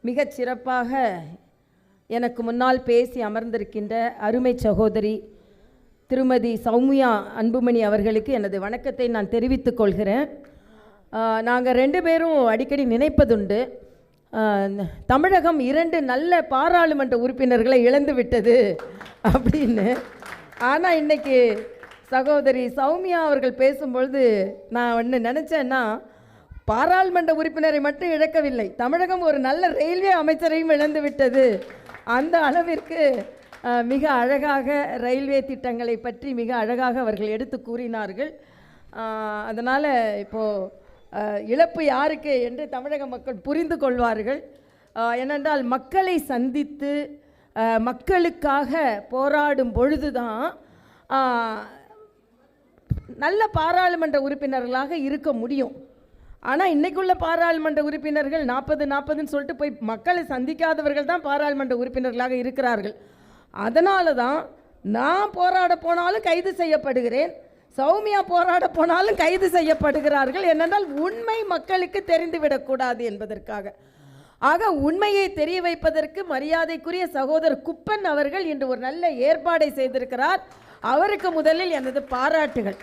மிகச் சிறப்பாக எனக்கு முன்னால் பேசி அமர்ந்திருக்கின்ற அருமை சகோதரி திருமதி சௌமியா அன்புமணி அவர்களுக்கு எனது வணக்கத்தை நான் தெரிவித்துக் கொள்கிறேன். நாங்கள் 2 பேரும் அடிக்கடி நினைப்பதுண்டு, தமிழகம் 2 நல்ல பாராளுமன்ற உறுப்பினர்களை இழந்து விட்டது அப்படின்னு. ஆனால் இன்றைக்கி சகோதரி சௌமியா அவர்கள் பேசும்பொழுது நான் ஒன்று நினச்சேன்னா, பாராளுமன்ற உறுப்பினரை மட்டும் இழக்கவில்லை, தமிழகம் ஒரு நல்ல ரயில்வே அமைச்சரையும் இழந்து விட்டது. அந்த அளவிற்கு மிக அழகாக ரயில்வே திட்டங்களை பற்றி மிக அழகாக அவர்கள் எடுத்து கூறினார்கள். அதனால் இப்போது இழப்பு யாருக்கு என்று தமிழக மக்கள் புரிந்து கொள்வார்கள். ஏனென்றால் மக்களை சந்தித்து மக்களுக்காக போராடும் பொழுதுதான் நல்ல பாராளுமன்ற உறுப்பினர்களாக இருக்க முடியும். ஆனால் இன்றைக்குள்ள பாராளுமன்ற உறுப்பினர்கள் 40-40ன்னு சொல்லிட்டு போய் மக்களை சந்திக்காதவர்கள் தான் பாராளுமன்ற உறுப்பினர்களாக இருக்கிறார்கள். அதனால தான் நான் போராட போனாலும் கைது செய்யப்படுகிறேன், சௌமியா போராட போனாலும் கைது செய்யப்படுகிறார்கள். என்னென்றால் உண்மை மக்களுக்கு தெரிந்துவிடக்கூடாது என்பதற்காக. ஆக உண்மையை தெரிய வைப்பதற்கு மரியாதைக்குரிய சகோதரர் குப்பன் அவர்கள் இன்று ஒரு நல்ல ஏற்பாடை செய்திருக்கிறார். அவருக்கு முதலில் எனது பாராட்டுகள்.